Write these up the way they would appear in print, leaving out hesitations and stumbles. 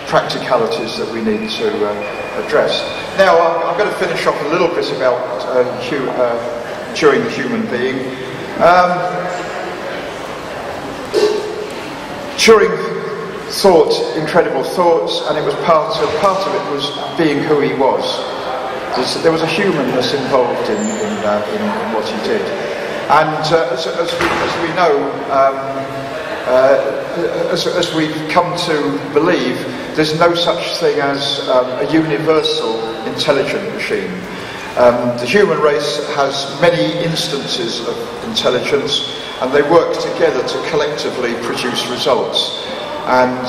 practicalities that we need to address. Now, I'm going to finish off a little bit about Turing the human being. Turing thought incredible thoughts, and it was part of it was being who he was. There was a humanness involved in what he did, and as we know, as we've come to believe, there's no such thing as a universal intelligent machine. The human race has many instances of intelligence, and they work together to collectively produce results. And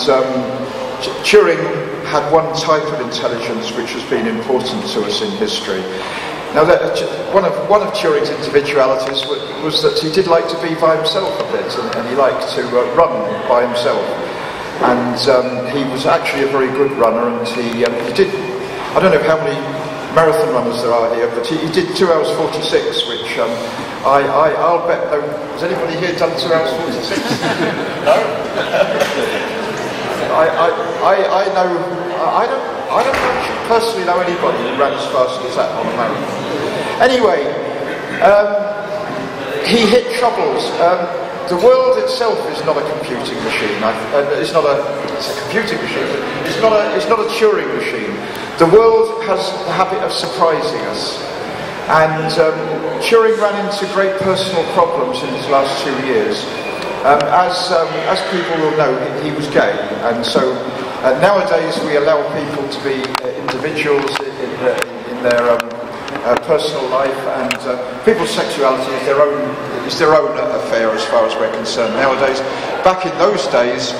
Turing had one type of intelligence which has been important to us in history. Now, one of Turing's individualities was that he did like to be by himself a bit, and he liked to run by himself. And he was actually a very good runner, and he did, I don't know how many marathon runners there are here, but he did 2 hours 46, which I'll bet, has anybody here done 2 hours 46? No? I don't personally know anybody who ran as fast as that on a marathon. Anyway, he hit troubles. The world itself is not a computing machine. It's a computing machine. It's not a Turing machine. The world has the habit of surprising us. And Turing ran into great personal problems in his last 2 years. As people will know, he was gay, and so nowadays we allow people to be individuals in their personal life, and people's sexuality is their own affair as far as we're concerned nowadays. Back in those days,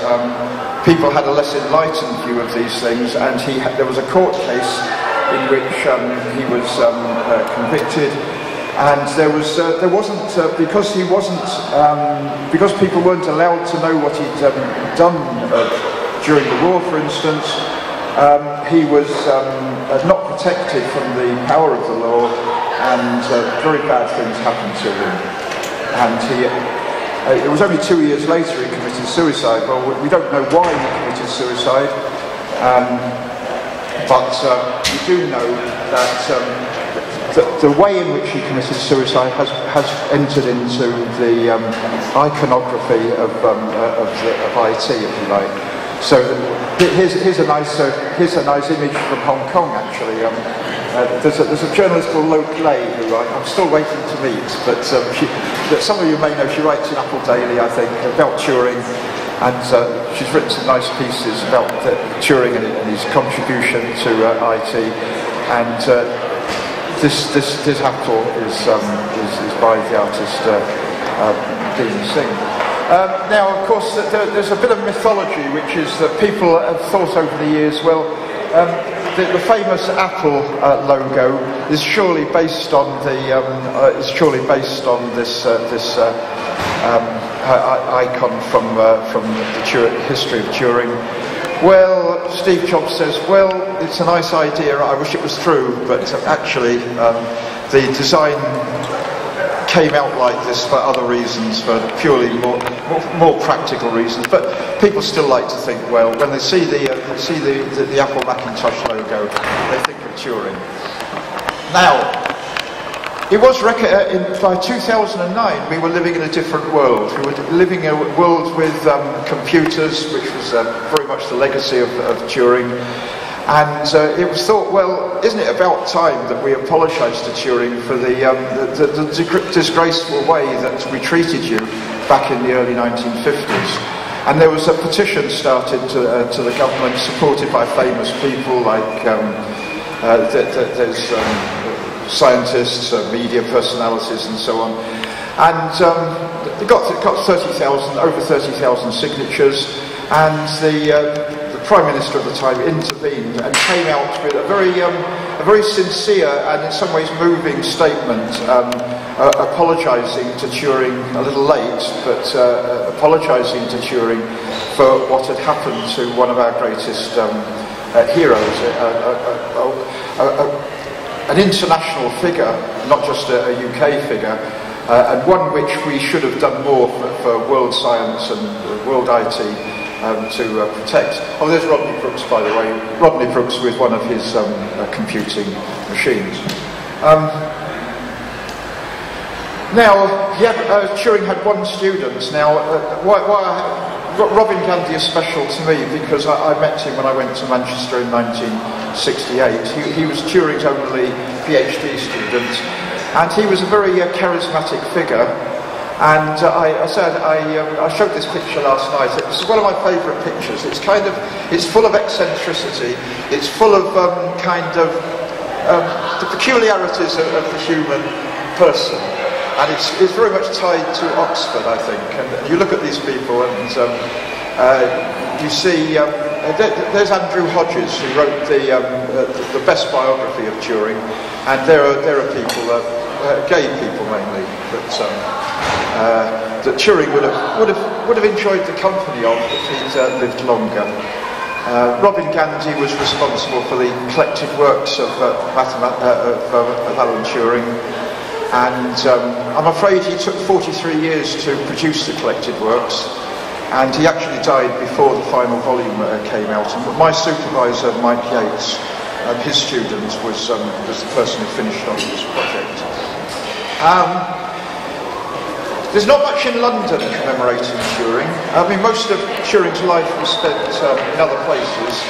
people had a less enlightened view of these things, and there was a court case in which he was convicted. And there wasn't because people weren't allowed to know what he'd done during the war, for instance. He was not protected from the power of the law, and very bad things happened to him. And it was only 2 years later he committed suicide. Well, we don't know why he committed suicide, but we do know that. The way in which he committed suicide has entered into the iconography of IT, if you like. So here's a nice image from Hong Kong. Actually, there's a journalist called Lo Clay who I'm still waiting to meet, but some of you may know she writes in Apple Daily, I think, about Turing, and she's written some nice pieces about Turing and his contribution to IT, and. This apple is by the artist Dean Singh. Now, of course, there's a bit of mythology, which is that people have thought over the years, well, the famous Apple logo is surely based on this icon from the history of Turing. Well, Steve Jobs says, well, it's a nice idea, I wish it was true, but actually the design came out like this for other reasons, for purely more practical reasons. But people still like to think, well, when they see the Apple Macintosh logo, they think of Turing. Now, it was by 2009 we were living in a different world. We were living in a world with computers, which was very much the legacy of Turing. And it was thought, well, isn't it about time that we apologise to Turing for the disgraceful way that we treated you back in the early 1950s? And there was a petition started to the government, supported by famous people like there's scientists, media personalities, and so on. And they got over 30,000 signatures, and the Prime Minister at the time intervened and came out with a very sincere and in some ways moving statement, apologising to Turing, a little late, but apologising to Turing for what had happened to one of our greatest heroes, an international figure, not just a UK figure, and one which we should have done more for world science and world IT to protect. Oh, there's Rodney Brooks, by the way. Rodney Brooks with one of his computing machines. Now, Turing had one student. Now, Robin Gandy is special to me because I met him when I went to Manchester in 1968. He was Turing's only PhD student, and he was a very charismatic figure. And I showed this picture last night. It's one of my favourite pictures. It's full of eccentricity. It's full of the peculiarities of the human person. And it's very much tied to Oxford, I think. And you look at these people, and you see there's Andrew Hodges, who wrote the best biography of Turing, and there are people, gay people mainly, that Turing would have enjoyed the company of if he'd lived longer. Robin Gandy was responsible for the collected works of Alan Turing. And I'm afraid he took 43 years to produce the collected works, and he actually died before the final volume came out. And my supervisor, Mike Yates, his student, was the person who finished off this project. There's not much in London commemorating Turing. I mean, most of Turing's life was spent in other places.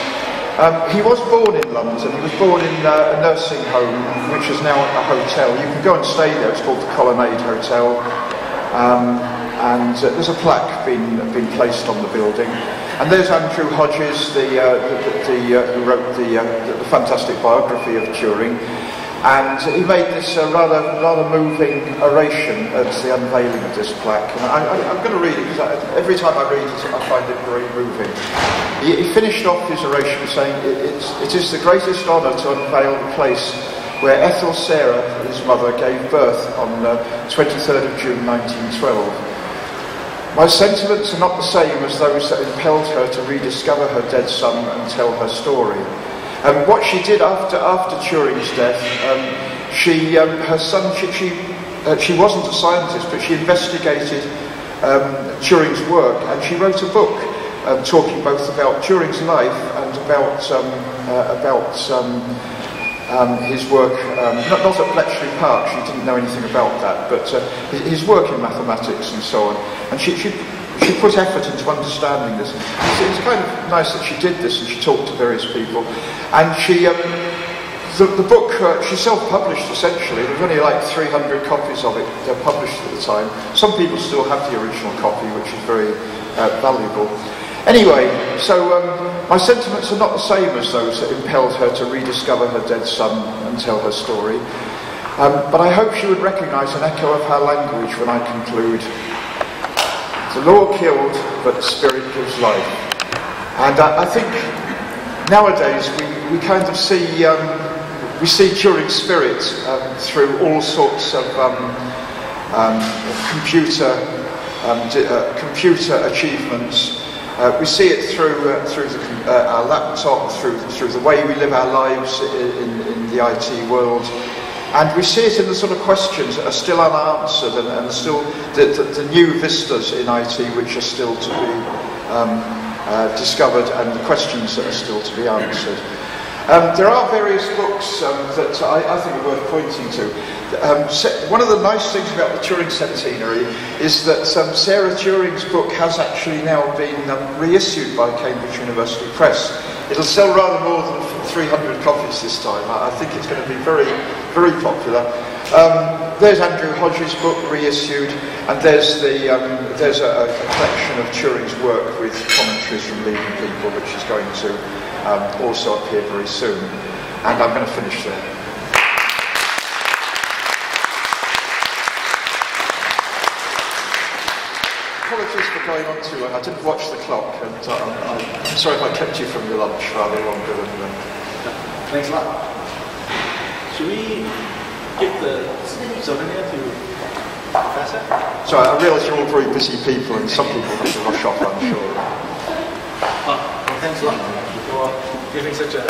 He was born in London. He was born in a nursing home, which is now a hotel. You can go and stay there. It's called the Colonnade Hotel, and there's a plaque been placed on the building. And there's Andrew Hodges, who wrote the fantastic biography of Turing. And he made this rather moving oration at the unveiling of this plaque. And I'm going to read it because every time I read it, I find it very moving. He finished off his oration saying, "It is the greatest honour to unveil the place where Ethel Sarah, his mother, gave birth on 23rd of June 1912. My sentiments are not the same as those that impelled her to rediscover her dead son and tell her story." What she did after Turing's death, her son, she wasn't a scientist, but she investigated Turing's work, and she wrote a book talking both about Turing's life and about his work, not at Bletchley Park. She didn't know anything about that, but his work in mathematics and so on. And she put effort into understanding this. It's kind of nice that she did this, and she talked to various people. And the book, she self-published essentially. There was only like 300 copies of it published at the time. Some people still have the original copy, which is very valuable. Anyway, so my sentiments are not the same as those that impelled her to rediscover her dead son and tell her story. But I hope she would recognise an echo of her language when I conclude. The law killed, but the spirit gives life. And I think nowadays we kind of see Turing's spirit through all sorts of computer achievements. We see it through our laptop, through the way we live our lives in the IT world. And we see it in the sort of questions that are still unanswered, and still the new vistas in IT which are still to be discovered, and the questions that are still to be answered. There are various books that I think are worth pointing to. One of the nice things about the Turing Centenary is that Sarah Turing's book has actually now been reissued by Cambridge University Press. It'll sell rather more than 300 copies this time. I think it's going to be very, very popular. There's Andrew Hodges' book reissued, and there's a collection of Turing's work with commentaries from leading people, which is going to also appear very soon. And I'm going to finish there. Apologies for going on too long. I didn't watch the clock, and I'm sorry if I kept you from your lunch rather longer than Thanks a lot. Should we give the souvenir to Professor? Sorry, I realise you're all very busy people, and some people have to rush off, I'm sure. Well, thanks a lot for giving such a